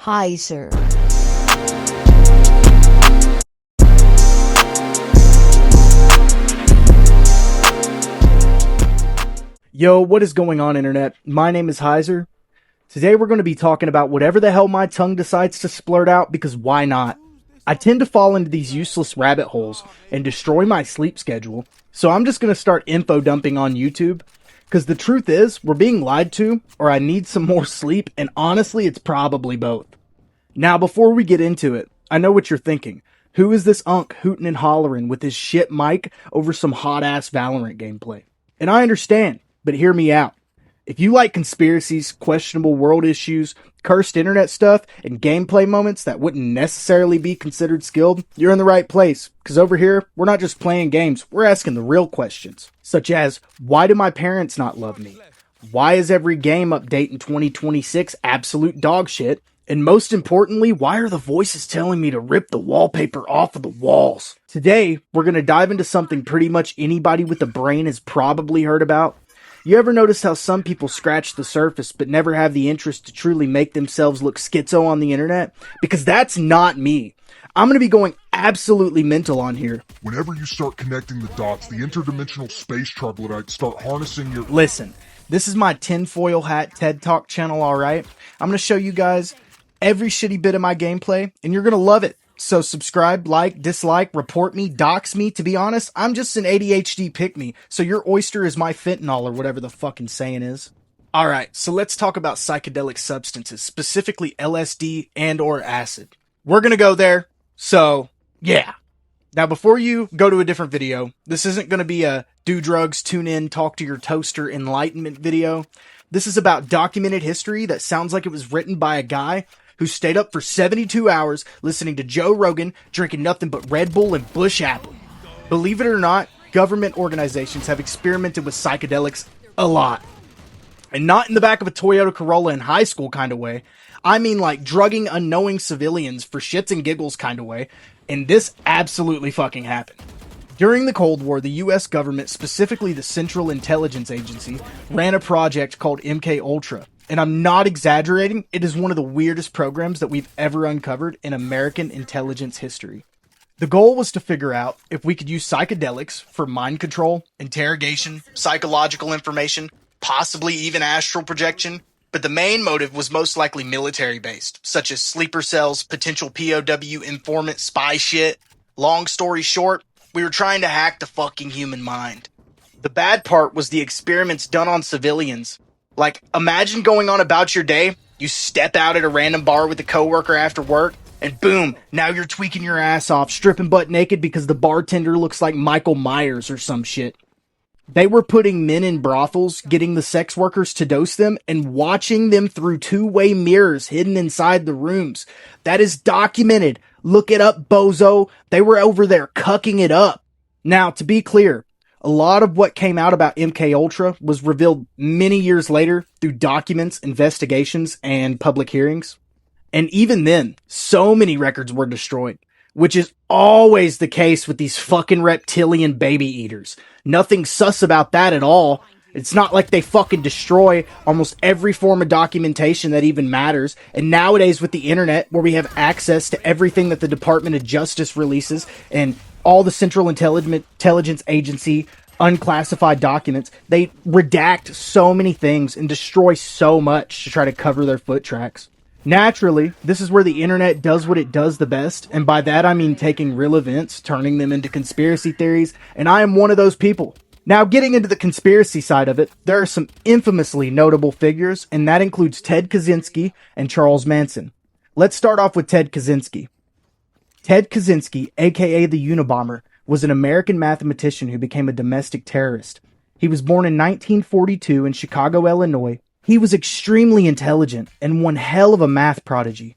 Heiser. Yo, what is going on, internet? My name is Heiser. Today we're going to be talking about whatever the hell my tongue decides to splurt out, because why not? I tend to fall into these useless rabbit holes and destroy my sleep schedule, so I'm just going to start info dumping on YouTube, because the truth is, we're being lied to, or I need some more sleep, and honestly, it's probably both. Now, before we get into it, I know what you're thinking. Who is this unk hooting and hollering with his shit mic over some hot-ass Valorant gameplay? And I understand, but hear me out. If you like conspiracies, questionable world issues, cursed internet stuff, and gameplay moments that wouldn't necessarily be considered skilled, you're in the right place. Because over here, we're not just playing games, we're asking the real questions. Such as, why do my parents not love me? Why is every game update in 2026 absolute dog shit? And most importantly, why are the voices telling me to rip the wallpaper off of the walls? Today, we're going to dive into something pretty much anybody with a brain has probably heard about. You ever notice how some people scratch the surface but never have the interest to truly make themselves look schizo on the internet? Because that's not me. I'm going to be going absolutely mental on here. Whenever you start connecting the dots, the interdimensional space troglodytes start harnessing your... Listen, this is my tinfoil hat TED Talk channel, alright? I'm going to show you guys every shitty bit of my gameplay, and you're going to love it. So subscribe, like, dislike, report me, dox me. To be honest, I'm just an ADHD pick-me, so your oyster is my fentanyl or whatever the fucking saying is. Alright, so let's talk about psychedelic substances, specifically LSD and or acid. We're gonna go there, so yeah. Now before you go to a different video, this isn't gonna be a do drugs, tune in, talk to your toaster enlightenment video. This is about documented history that sounds like it was written by a guy who stayed up for 72 hours listening to Joe Rogan, drinking nothing but Red Bull and Bush Apple. Believe it or not, government organizations have experimented with psychedelics a lot. And not in the back of a Toyota Corolla in high school kind of way. I mean like drugging unknowing civilians for shits and giggles kind of way. And this absolutely fucking happened. During the Cold War, the US government, specifically the Central Intelligence Agency, ran a project called MK-Ultra. And I'm not exaggerating, it is one of the weirdest programs that we've ever uncovered in American intelligence history. The goal was to figure out if we could use psychedelics for mind control, interrogation, psychological information, possibly even astral projection, but the main motive was most likely military-based, such as sleeper cells, potential POW informant spy shit. Long story short, we were trying to hack the fucking human mind. The bad part was the experiments done on civilians. Like, imagine going on about your day, you step out at a random bar with a coworker after work, and boom, now you're tweaking your ass off, stripping butt naked because the bartender looks like Michael Myers or some shit. They were putting men in brothels, getting the sex workers to dose them, and watching them through two-way mirrors hidden inside the rooms. That is documented. Look it up, bozo. They were over there cucking it up. Now, to be clear, a lot of what came out about MK-Ultra was revealed many years later through documents, investigations, and public hearings. And even then, so many records were destroyed, which is always the case with these fucking reptilian baby eaters. Nothing sus about that at all. It's not like they fucking destroy almost every form of documentation that even matters. And nowadays with the internet, where we have access to everything that the Department of Justice releases and all the Central Intelligence Agency unclassified documents, they redact so many things and destroy so much to try to cover their foot tracks. Naturally, this is where the internet does what it does the best, and by that I mean taking real events, turning them into conspiracy theories, and I am one of those people. Now, getting into the conspiracy side of it, there are some infamously notable figures, and that includes Ted Kaczynski and Charles Manson. Let's start off with Ted Kaczynski. Ted Kaczynski, aka the Unabomber, was an American mathematician who became a domestic terrorist. He was born in 1942 in Chicago, Illinois. He was extremely intelligent and one hell of a math prodigy.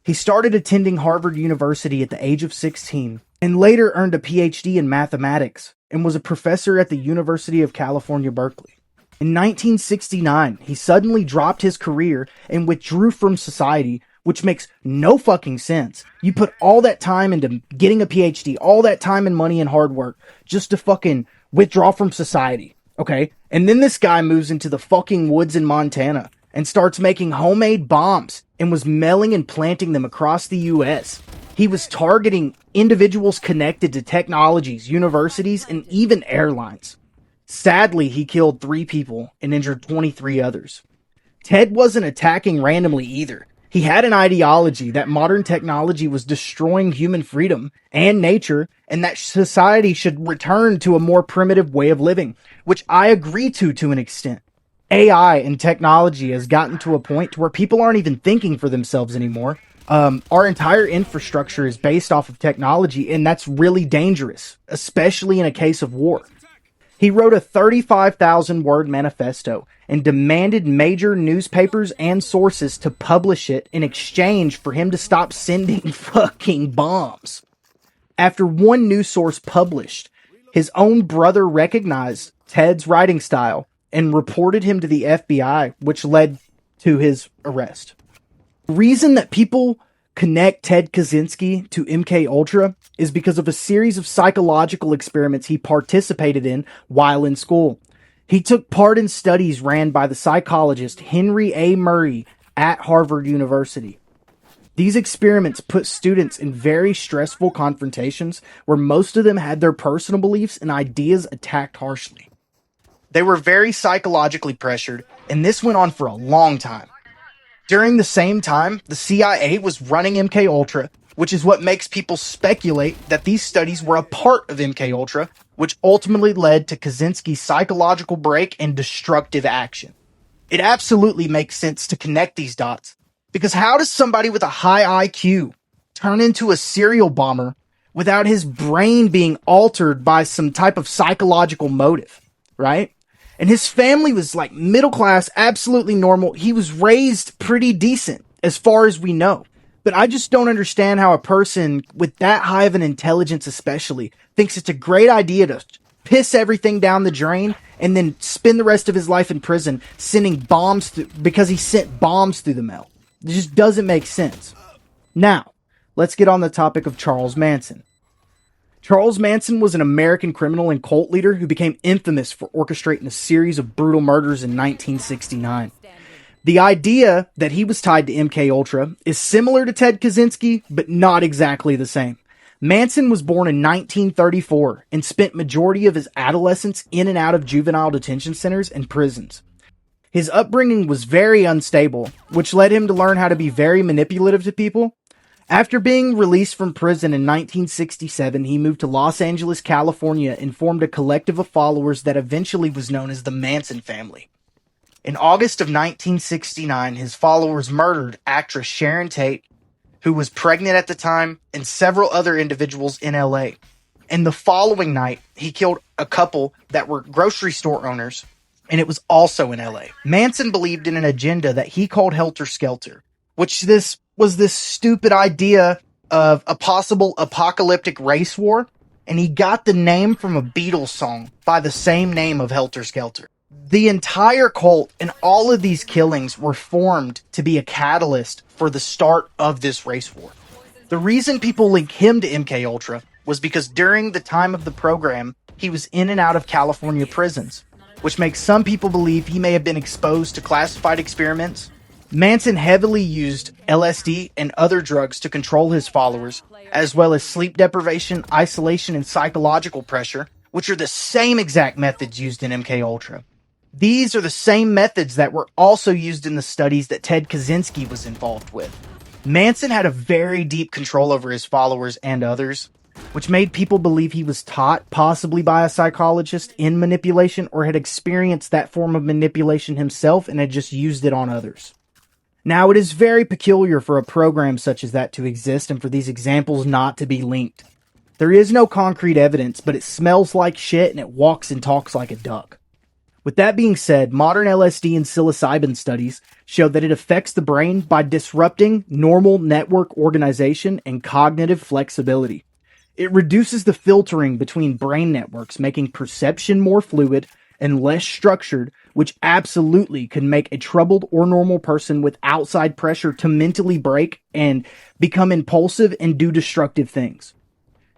He started attending Harvard University at the age of 16 and later earned a PhD in mathematics and was a professor at the University of California, Berkeley. In 1969, he suddenly dropped his career and withdrew from society, which makes no fucking sense. You put all that time into getting a PhD, all that time and money and hard work, just to fucking withdraw from society, okay? And then this guy moves into the fucking woods in Montana and starts making homemade bombs and was mailing and planting them across the US. He was targeting individuals connected to technologies, universities, and even airlines. Sadly, he killed 3 people and injured 23 others. Ted wasn't attacking randomly either. He had an ideology that modern technology was destroying human freedom and nature, and that society should return to a more primitive way of living, which I agree to an extent. AI and technology has gotten to a point where people aren't even thinking for themselves anymore. Our entire infrastructure is based off of technology, and that's really dangerous, especially in a case of war. He wrote a 35,000-word manifesto and demanded major newspapers and sources to publish it in exchange for him to stop sending fucking bombs. After one news source published, his own brother recognized Ted's writing style and reported him to the FBI, which led to his arrest. The reason that people connect Ted Kaczynski to MK Ultra is because of a series of psychological experiments he participated in while in school. He took part in studies ran by the psychologist Henry A. Murray at Harvard University. These experiments put students in very stressful confrontations where most of them had their personal beliefs and ideas attacked harshly. They were very psychologically pressured, and this went on for a long time. During the same time, the CIA was running MK Ultra, which is what makes people speculate that these studies were a part of MK Ultra, which ultimately led to Kaczynski's psychological break and destructive action. It absolutely makes sense to connect these dots, because how does somebody with a high IQ turn into a serial bomber without his brain being altered by some type of psychological motive, right? And his family was like middle class, absolutely normal. He was raised pretty decent as far as we know. But I just don't understand how a person with that high of an intelligence especially thinks it's a great idea to piss everything down the drain and then spend the rest of his life in prison sending bombs because he sent bombs through the mail. It just doesn't make sense. Now, let's get on the topic of Charles Manson. Charles Manson was an American criminal and cult leader who became infamous for orchestrating a series of brutal murders in 1969. The idea that he was tied to MK Ultra is similar to Ted Kaczynski, but not exactly the same. Manson was born in 1934 and spent majority of his adolescence in and out of juvenile detention centers and prisons. His upbringing was very unstable, which led him to learn how to be very manipulative to people. After being released from prison in 1967, he moved to Los Angeles, California, and formed a collective of followers that eventually was known as the Manson family. In August of 1969, his followers murdered actress Sharon Tate, who was pregnant at the time, and several other individuals in LA. And the following night, he killed a couple that were grocery store owners, and it was also in LA. Manson believed in an agenda that he called Helter Skelter, which was this stupid idea of a possible apocalyptic race war, and he got the name from a Beatles song by the same name of Helter Skelter. The entire cult and all of these killings were formed to be a catalyst for the start of this race war. The reason people link him to MK Ultra was because during the time of the program, he was in and out of California prisons, which makes some people believe he may have been exposed to classified experiments. Manson heavily used LSD and other drugs to control his followers, as well as sleep deprivation, isolation, and psychological pressure, which are the same exact methods used in MK Ultra. These are the same methods that were also used in the studies that Ted Kaczynski was involved with. Manson had a very deep control over his followers and others, which made people believe he was taught, possibly by a psychologist, in manipulation or had experienced that form of manipulation himself and had just used it on others. Now, it is very peculiar for a program such as that to exist and for these examples not to be linked. There is no concrete evidence, but it smells like shit and it walks and talks like a duck. With that being said, modern LSD and psilocybin studies show that it affects the brain by disrupting normal network organization and cognitive flexibility. It reduces the filtering between brain networks, making perception more fluid and less structured, which absolutely can make a troubled or normal person with outside pressure to mentally break and become impulsive and do destructive things.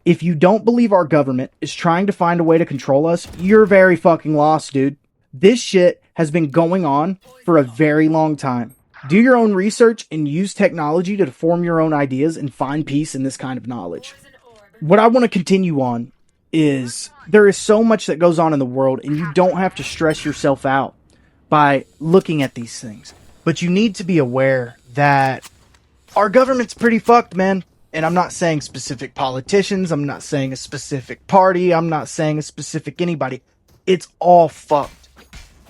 If you don't believe our government is trying to find a way to control us, you're very fucking lost, dude. This shit has been going on for a very long time. Do your own research and use technology to form your own ideas and find peace in this kind of knowledge. What I want to continue on is there is so much that goes on in the world, and you don't have to stress yourself out by looking at these things. But you need to be aware that our government's pretty fucked, man. And I'm not saying specific politicians, I'm not saying a specific party, I'm not saying a specific anybody. It's all fucked.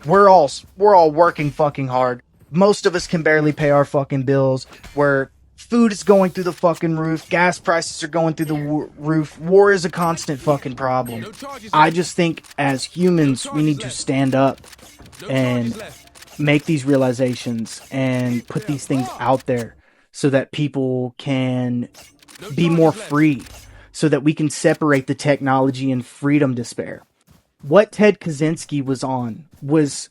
We're all working fucking hard. Most of us can barely pay our fucking bills. Where food is going through the fucking roof, gas prices are going through the roof. War is a constant fucking problem. I just think as humans, we need to stand up and make these realizations and put these things out there so that people can be more free, so that we can separate the technology and freedom despair. What Ted Kaczynski was on was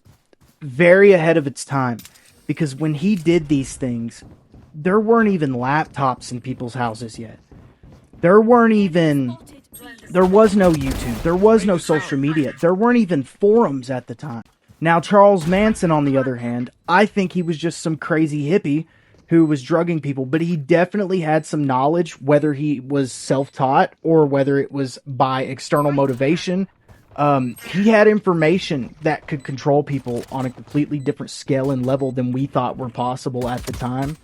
very ahead of its time, because when he did these things, there weren't even laptops in people's houses yet. There was no YouTube. There was no social media. There weren't even forums at the time. Now, Charles Manson, on the other hand, I think he was just some crazy hippie who was drugging people, but he definitely had some knowledge, whether he was self-taught or whether it was by external motivation. He had information that could control people on a completely different scale and level than we thought were possible at the time.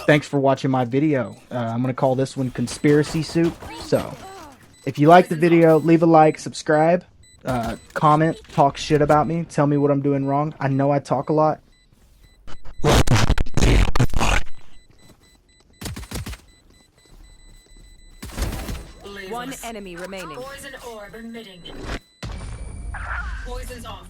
Thanks for watching my video. I'm going to call this one Conspiracy Soup. So, if you like the video, leave a like, subscribe. Comment, talk shit about me, tell me what I'm doing wrong. I know I talk a lot. One enemy remaining. Poison orb emitting. Poison's off.